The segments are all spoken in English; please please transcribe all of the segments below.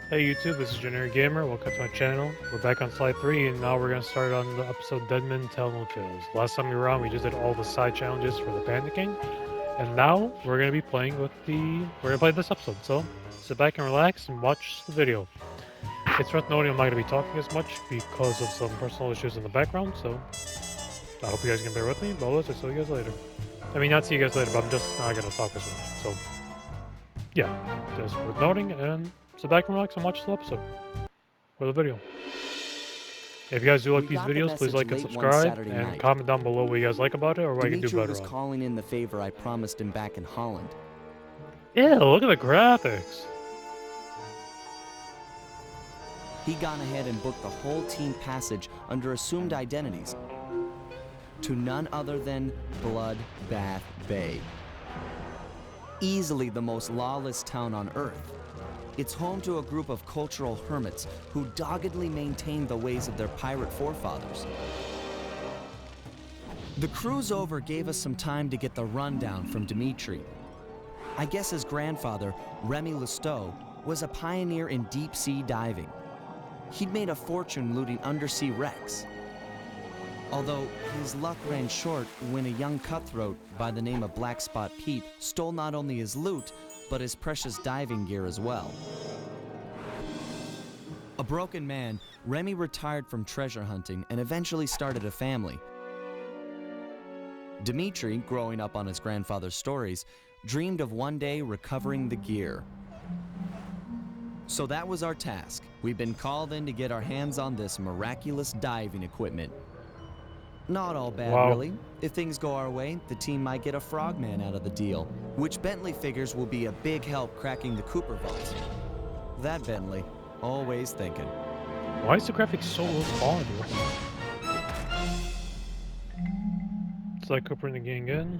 Hey YouTube, this is Generic Gamer. Welcome to my channel. We're back on slide 3, and now we're gonna start on the episode Deadman Tell No Tales. Last time we were on, we just did all the side challenges for the panicking, and now we're gonna be playing with the. We're gonna play this episode. So sit back and relax and watch the video. It's worth noting I'm not gonna be talking as much because of some personal issues in the background. So I hope you guys can bear with me. But otherwise, I'll see you guys later. I mean, not see you guys later, but I'm just not gonna talk as much. So yeah, just worth noting, and sit back and relax and watch the episode or the video. If you guys do like these videos, please like and subscribe, and comment down below what you guys like about it or what I can do Dimitri better was on. calling in the favor I promised him back in Holland. Yeah, look at the graphics. He'd gone ahead and booked the whole team passage under assumed identities to none other than Bloodbath Bay. Easily the most lawless town on Earth. It's home to a group of cultural hermits who doggedly maintain the ways of their pirate forefathers. The cruise over gave us some time to get the rundown from Dimitri. I guess his grandfather, Remy Lestow, was a pioneer in deep-sea diving. He'd made a fortune looting undersea wrecks. Although his luck ran short when a young cutthroat by the name of Black Spot Pete stole not only his loot, but his precious diving gear as well. A broken man, Remy retired from treasure hunting and eventually started a family. Dimitri, growing up on his grandfather's stories, dreamed of one day recovering the gear. So that was our task. We've been called in to get our hands on this miraculous diving equipment. Not all bad, really. If things go our way, the team might get a frogman out of the deal, which Bentley figures will be a big help cracking the Cooper vault. That Bentley, always thinking. Why is the graphics so low quality? It's like Cooper and the gang in.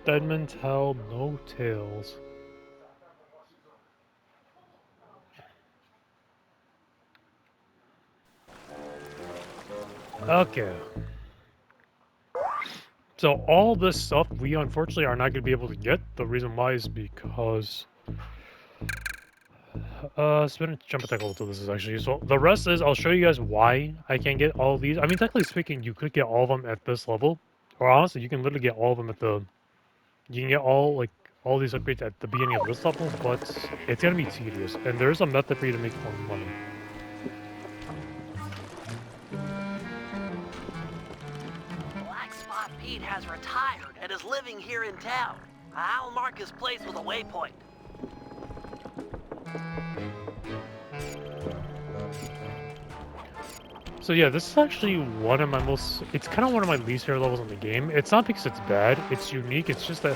Deadman Tell No Tales. Okay. So all this stuff we unfortunately are not going to be able to get. The reason why is because spin jump attack level 2 this is actually useful. The rest is I'll show you guys why I can't get all of these. I mean, technically speaking, you could get all of them at this level, or honestly, you can literally get all of them at the. You can get all these upgrades at the beginning of this level, but it's gonna be tedious, and there's a method for you to make more money. Black Spot Pete has retired and is living here in town. I'll mark his place with a waypoint. So yeah, this is actually one of my most. It's kind of one of my least favorite levels in the game. It's not because it's bad. It's unique. It's just that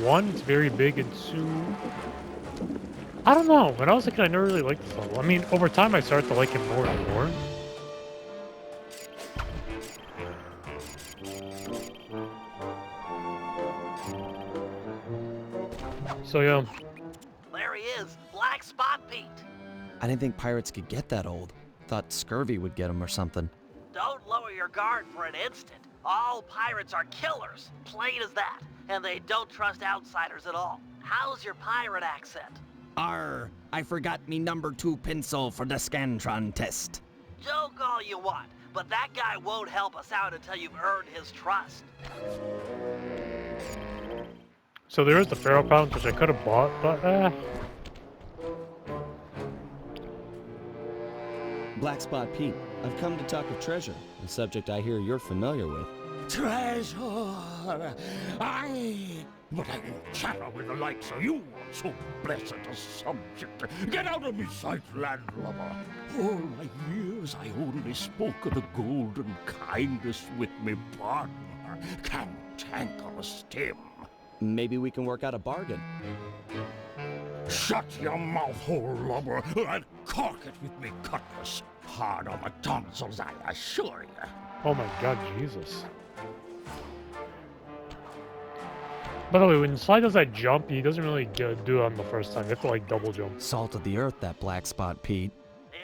one, it's very big, and two, I don't know. When I was a kid, I never really liked this level. I mean, over time, I started to like it more and more. So yeah. There he is, Black Spot Pete. I didn't think pirates could get that old. Thought scurvy would get them or something. Don't lower your guard for an instant. All pirates are killers, plain as that, and they don't trust outsiders at all. How's your pirate accent? Arr, I forgot me number 2 pencil for the Scantron test. Joke all you want, but that guy won't help us out until you've earned his trust. So there is the Pharaoh Pounds, which I could have bought, but Black Spot Pete, I've come to talk of treasure, a subject I hear you're familiar with. Treasure! Aye! But I won't chatter with the likes of you on so blessed a subject. Get out of my sight, landlubber! All my years I only spoke of the golden kindness with me partner. Can't tangle a stem. Maybe we can work out a bargain. Shut your mouth hole, lubber, and cork it with me cutlass. Hard on the tonsils, I assure you. oh my god, Jesus. By the way, when Sly does that jump, he doesn't really do it on the first time. You have to like double jump. Salt of the earth, that Black Spot Pete.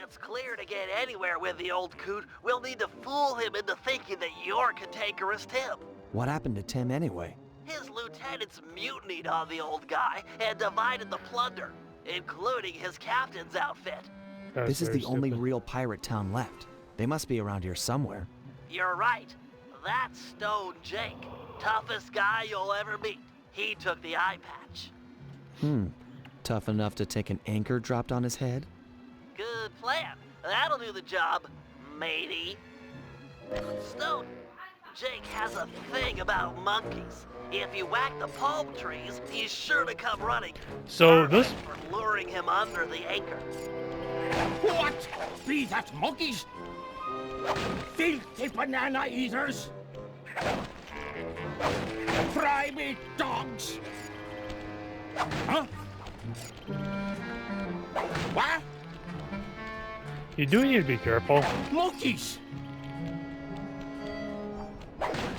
It's clear to get anywhere with the old coot, we'll need to fool him into thinking that you're cantankerous Tim. What happened to Tim anyway? His lieutenants mutinied on the old guy and divided the plunder, including his captain's outfit. That's This is very the only stupid. real pirate town left. They must be around here somewhere. You're right. That's Stone Jake. Toughest guy you'll ever meet. He took the eye patch. Tough enough to take an anchor dropped on his head? Good plan. That'll do the job, matey. Stone, Jake has a thing about monkeys. If you whack the palm trees, he's sure to come running. So this Perfect for luring him under the anchor. What? Be that monkeys? Filthy banana eaters! Try me, dogs! Huh? What? you do need to be careful. Monkeys!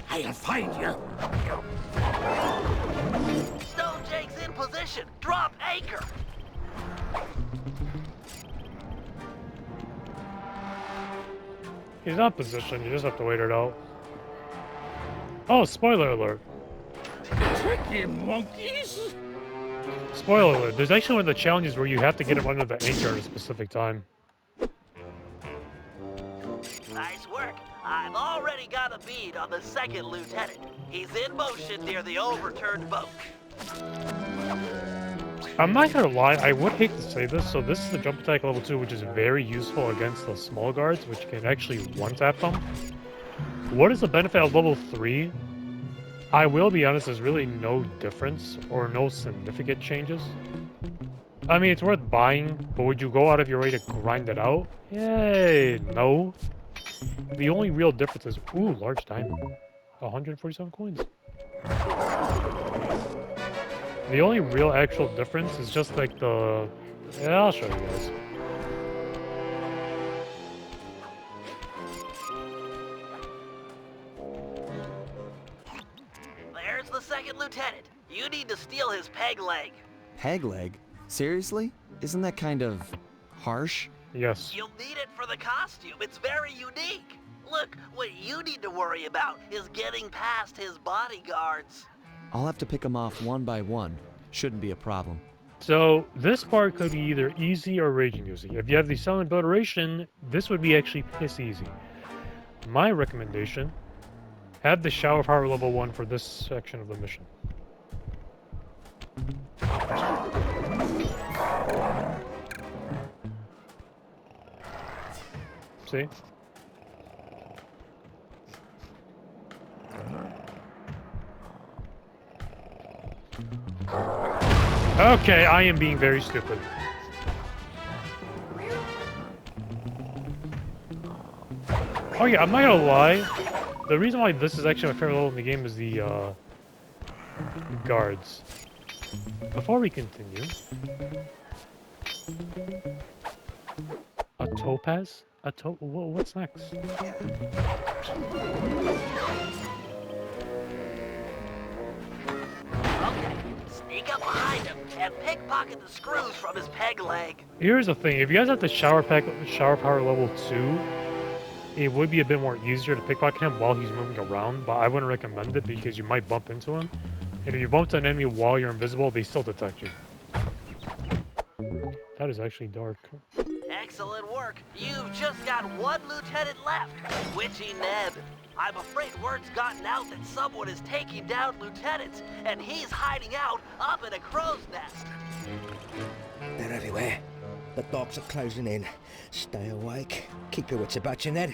I'll find you. Stone Jake's in position. Drop anchor. He's not positioned. You just have to wait it out. Oh, spoiler alert! Tricky monkeys! Spoiler alert! There's actually one of the challenges where you have to get him under the anchor at a specific time. Nice work. I've already got a bead on the second lieutenant. He's in motion near the overturned boat. I'm not gonna lie, I would hate to say this. So this is the jump attack level 2, which is very useful against the small guards, which can actually one-tap them. What is the benefit of level 3? I will be honest, there's really no difference or no significant changes. I mean, it's worth buying, but would you go out of your way to grind it out? Yay, no. The only real difference is, ooh, large diamond. 147 coins. The only real actual difference is just like the... Yeah, I'll show you guys. There's the second lieutenant. You need to steal his peg leg. Peg leg? Seriously? Isn't that kind of harsh? Yes. You'll need it for the costume. It's very unique. Look, what you need to worry about is getting past his bodyguards. I'll have to pick them off one by one. Shouldn't be a problem. So, this part could be either easy or raging easy. If you have the silent obliteration, this would be actually piss easy. My recommendation, have the shower power level 1 for this section of the mission. See? Okay, I am being very stupid. Oh yeah, I'm not gonna lie. The reason why this is actually my favorite level in the game is the guards. Before we continue, a topaz? What's next? Okay, sneak up behind him and pickpocket the screws from his peg leg. Here's the thing: if you guys have the shower power level 2, it would be a bit more easier to pickpocket him while he's moving around. But I wouldn't recommend it because you might bump into him, and if you bump into an enemy while you're invisible, they still detect you. That is actually dark. Excellent work. You've just got one lieutenant left, Witchy Ned. I'm afraid word's gotten out that someone is taking down lieutenants, and he's hiding out up in a crow's nest. They're everywhere. The dogs are closing in. Stay awake. Keep your wits about you, Ned.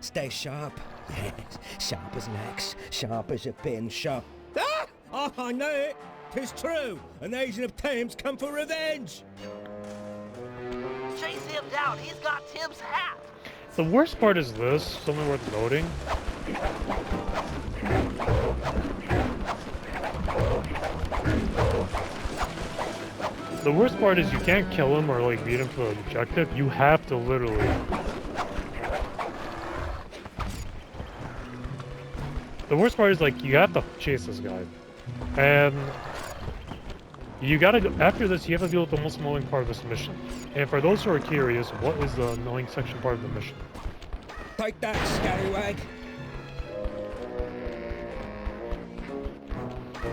Stay sharp. Yes, sharp as an axe. Sharp as a pin. Sharp. Ah! Oh, I know it. 'Tis true. An Asian of Thames come for revenge. Chase him down. He's got Tim's hat. The worst part is this, something worth noting. The worst part is you can't kill him or like beat him for the objective. You have to literally... The worst part is like you have to chase this guy. And you gotta go, after this you have to deal with the most annoying part of this mission. And for those who are curious, what is the annoying section part of the mission? Take that, scallywag.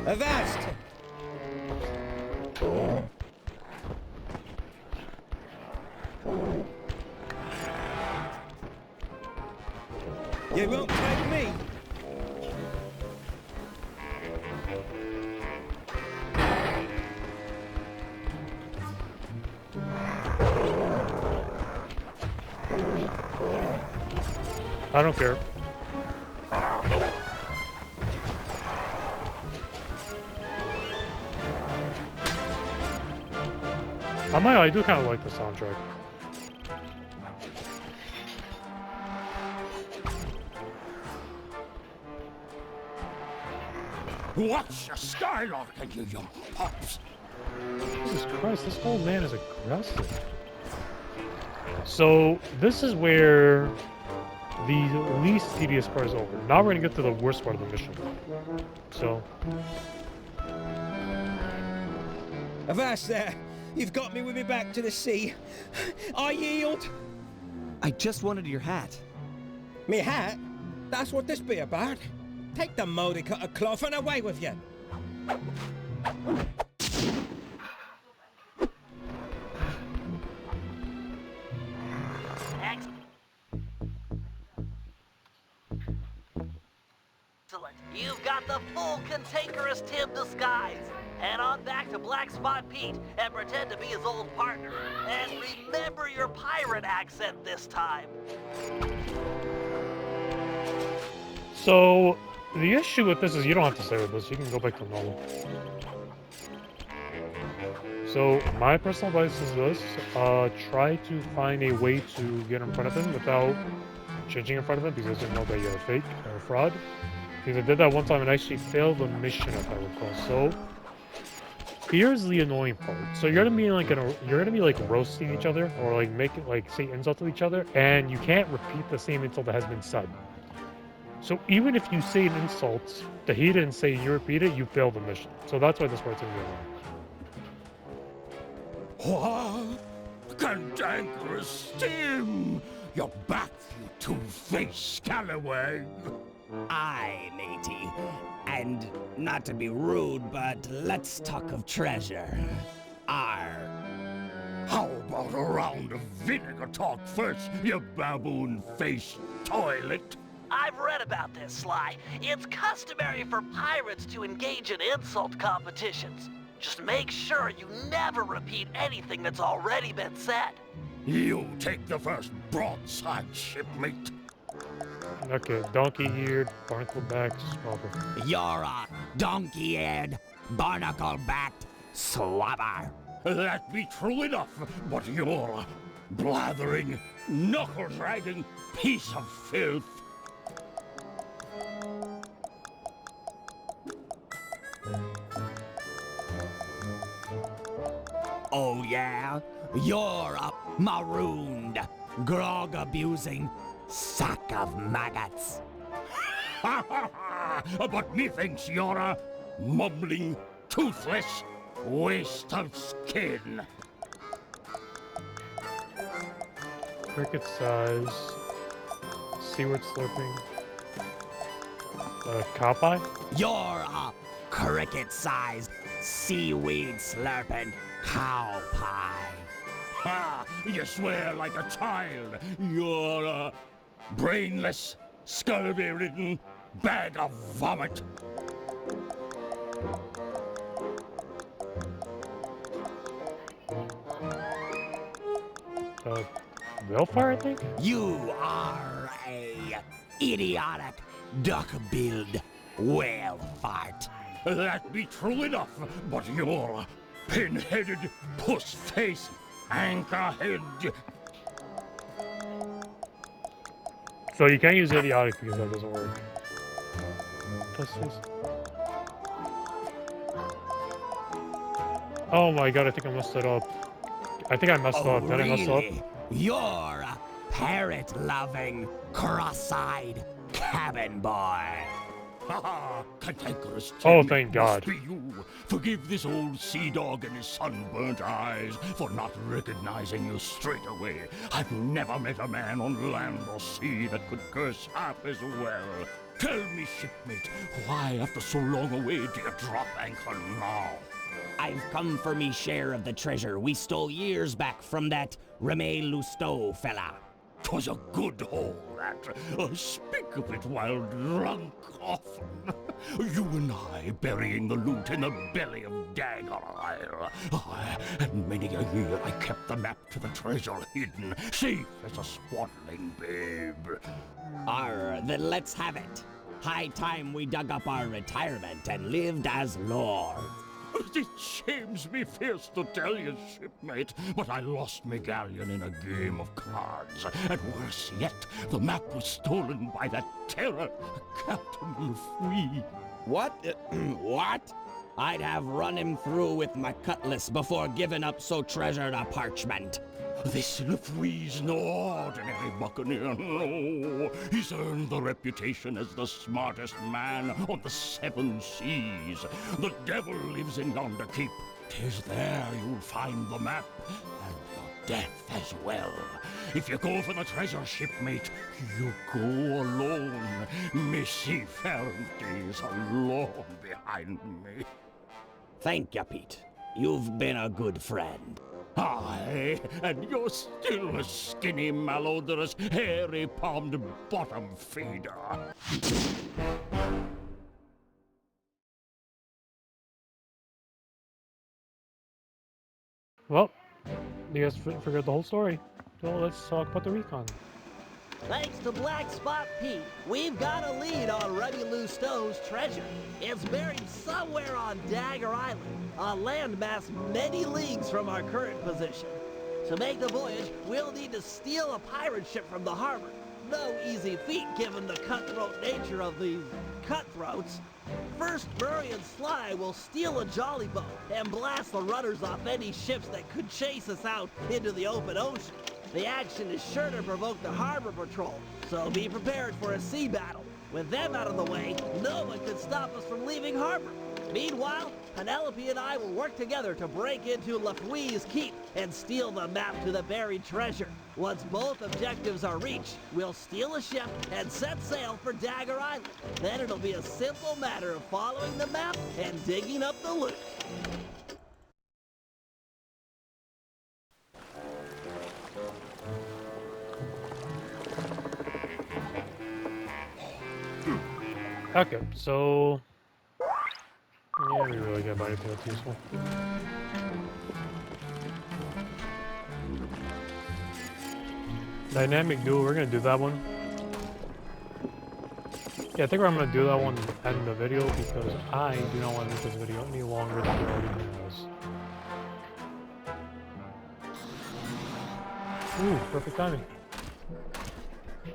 Avast! You won't take me. I don't care. I do kind of like the soundtrack. Watch your skylarking, you young pups. Jesus Christ, this old man is aggressive. So, this is where the least tedious part is over. Now we're gonna get to the worst part of the mission. So... Avast there! You've got me with me back to the sea. I yield. I just wanted your hat. Me hat? That's what this be about. Take the mouldy cut of cloth and away with you. Excellent. You've got the full cantankerous Tim disguise. Head on back to Black Spot Pete and pretend to be his old partner. And remember your pirate accent this time. So, the issue with this is you don't have to stay with this. You can go back to normal. So, my personal advice is this. Try to find a way to get in front of him without changing in front of him because you know that you're a fake or a fraud. Because I did that one time and actually failed the mission, if I recall. So, here's the annoying part. So you're gonna be like roasting each other or like making like say insults to each other, and you can't repeat the same insult that has been said. So even if you say an insult that he didn't say and you repeat it, you fail the mission. So that's why this part's gonna be annoying. What? Cantankerous Tim! You're back, you two-faced scallywag! Aye, matey. And not to be rude, but let's talk of treasure. Arr. How about a round of vinegar talk first, you baboon-faced toilet? I've read about this, Sly. It's customary for pirates to engage in insult competitions. Just make sure you never repeat anything that's already been said. You take the first broadside, shipmate. Okay, donkey-eared, barnacle-backed, swabber. You're a donkey-eared, barnacle-backed swabber. That be true enough, but you're a blathering, knuckle-dragging piece of filth. Oh yeah? You're a marooned, grog-abusing sack of maggots. Ha ha ha! But methinks you're a mumbling, toothless waste of skin. Cricket size. Seaward slurping. Cop eye? You're a cricket-sized, seaweed-slurping cow pie. Ha! You swear like a child. You're a brainless, scurvy-ridden bag of vomit. Whalefire, I think? You are a idiotic, duck-billed whale fart. That be true enough, but you're a pin-headed, puss-faced anchorhead. So you can't use idiotic because that doesn't work. Puss-face. Oh my god, I think I messed it up. I think I messed up. Did I mess up? You're a parrot-loving, cross-eyed cabin boy. Ha ha! Cantankerous Oh, Tim, thank it God. must be you. Forgive this old sea dog and his sunburnt eyes for not recognizing you straight away. I've never met a man on land or sea that could curse half as well. Tell me, shipmate, why after so long a way do you drop anchor now? I've come for me share of the treasure we stole years back from that Reme Lousteau fella. 'Twas a good haul, that. Speak of it while drunk often. You and I burying the loot in the belly of Dagger Isle. And many a year I kept the map to the treasure hidden, safe as a swaddling babe. Then let's have it. High time we dug up our retirement and lived as lords. It shames me fierce to tell you, shipmate, but I lost me galleon in a game of cards. And worse yet, the map was stolen by that terror, Captain Lefouille. What? What? I'd have run him through with my cutlass before giving up so treasured a parchment. This Lefouille's no ordinary buccaneer, no. He's earned the reputation as the smartest man on the 7 seas. The devil lives in yonder keep. 'Tis there you'll find the map, and your death as well. If you go for the treasure, shipmate, you go alone. Missy Ferrante's are long behind me. Thank you, Pete. You've been a good friend. Aye, and you're still a skinny, malodorous, hairy-palmed bottom feeder. Well, you guys figured the whole story. So let's talk about the recon. Thanks to Black Spot Pete, we've got a lead on Remy Lousteau's treasure. It's buried somewhere on Dagger Island, a landmass many leagues from our current position. To make the voyage, we'll need to steal a pirate ship from the harbor. No easy feat given the cutthroat nature of these cutthroats. First, Murray and Sly will steal a jolly boat and blast the rudders off any ships that could chase us out into the open ocean. The action is sure to provoke the harbor patrol, so be prepared for a sea battle. With them out of the way, no one can stop us from leaving harbor. Meanwhile, Penelope and I will work together to break into Lefouille's keep and steal the map to the buried treasure. Once both objectives are reached, we'll steal a ship and set sail for Dagger Island. Then it'll be a simple matter of following the map and digging up the loot. Okay, so yeah, we really got anything that's useful. Dynamic duel, we're gonna do that one. Yeah, I think I'm gonna do that one and end the video because I do not want to make this video any longer than it already is. Ooh, perfect timing.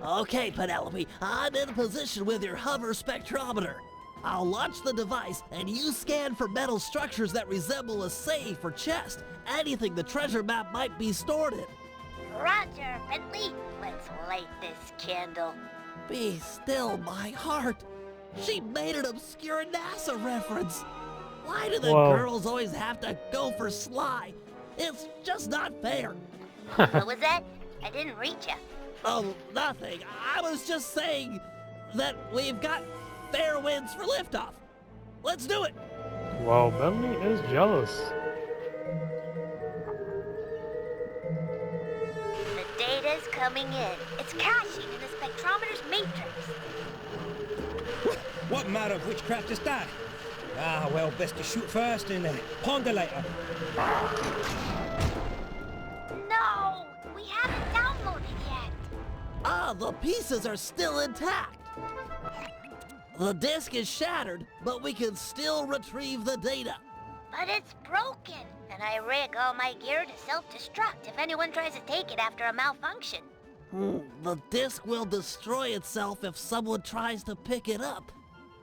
Okay, Penelope, I'm in position with your hover spectrometer. I'll launch the device, and you scan for metal structures that resemble a safe or chest. Anything the treasure map might be stored in. Roger, Bentley. Let's light this candle. Be still, my heart. She made an obscure NASA reference. Why do the Whoa. girls always have to go for Sly? It's just not fair. What was that? I didn't read you. Oh, nothing. I was just saying that we've got fair winds for liftoff. Let's do it. Well, Bentley is jealous. The data's coming in. It's caching in the spectrometer's matrix. What matter of witchcraft is that? Ah, well, best to shoot first and ponder later. No! We haven't downloaded yet. Ah, the pieces are still intact. The disk is shattered, but we can still retrieve the data. But it's broken, and I rig all my gear to self-destruct if anyone tries to take it after a malfunction. The disk will destroy itself if someone tries to pick it up.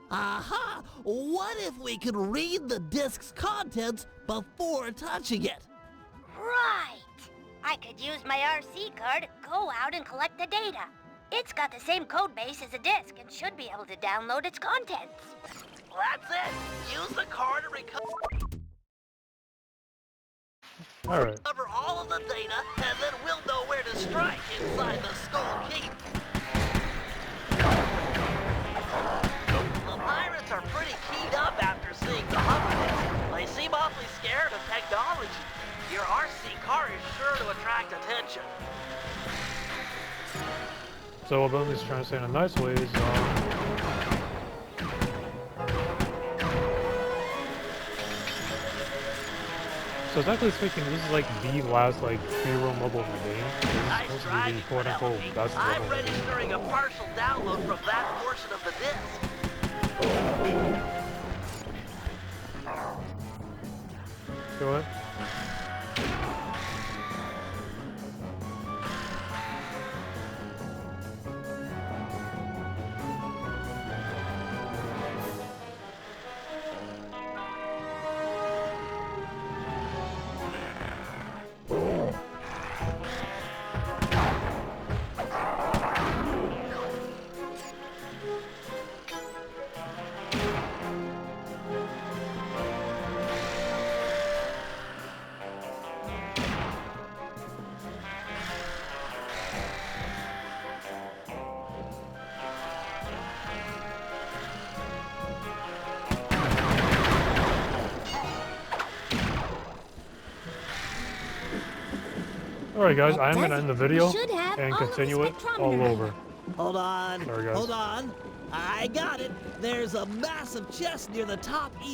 Aha! What if we could read the disk's contents before touching it? Right! I could use my RC card, go out and collect the data. It's got the same code base as a disk and should be able to download its contents. That's it! Use the card to recover Alright. all of the data, and then we'll know where to strike inside the Skull Keep. attract attention. So what Boomy's trying to say in a nice way is, so technically speaking, this is like the last like free-roam level in the game. This is Nice supposed to try, be the quote-unquote Penelope. best I'm level in the game. registering a partial download from that portion of the disc. Go ahead. Alright guys, I'm gonna end the video and continue it all over. Hold on. Sorry, guys. Hold on. I got it. There's a massive chest near the top east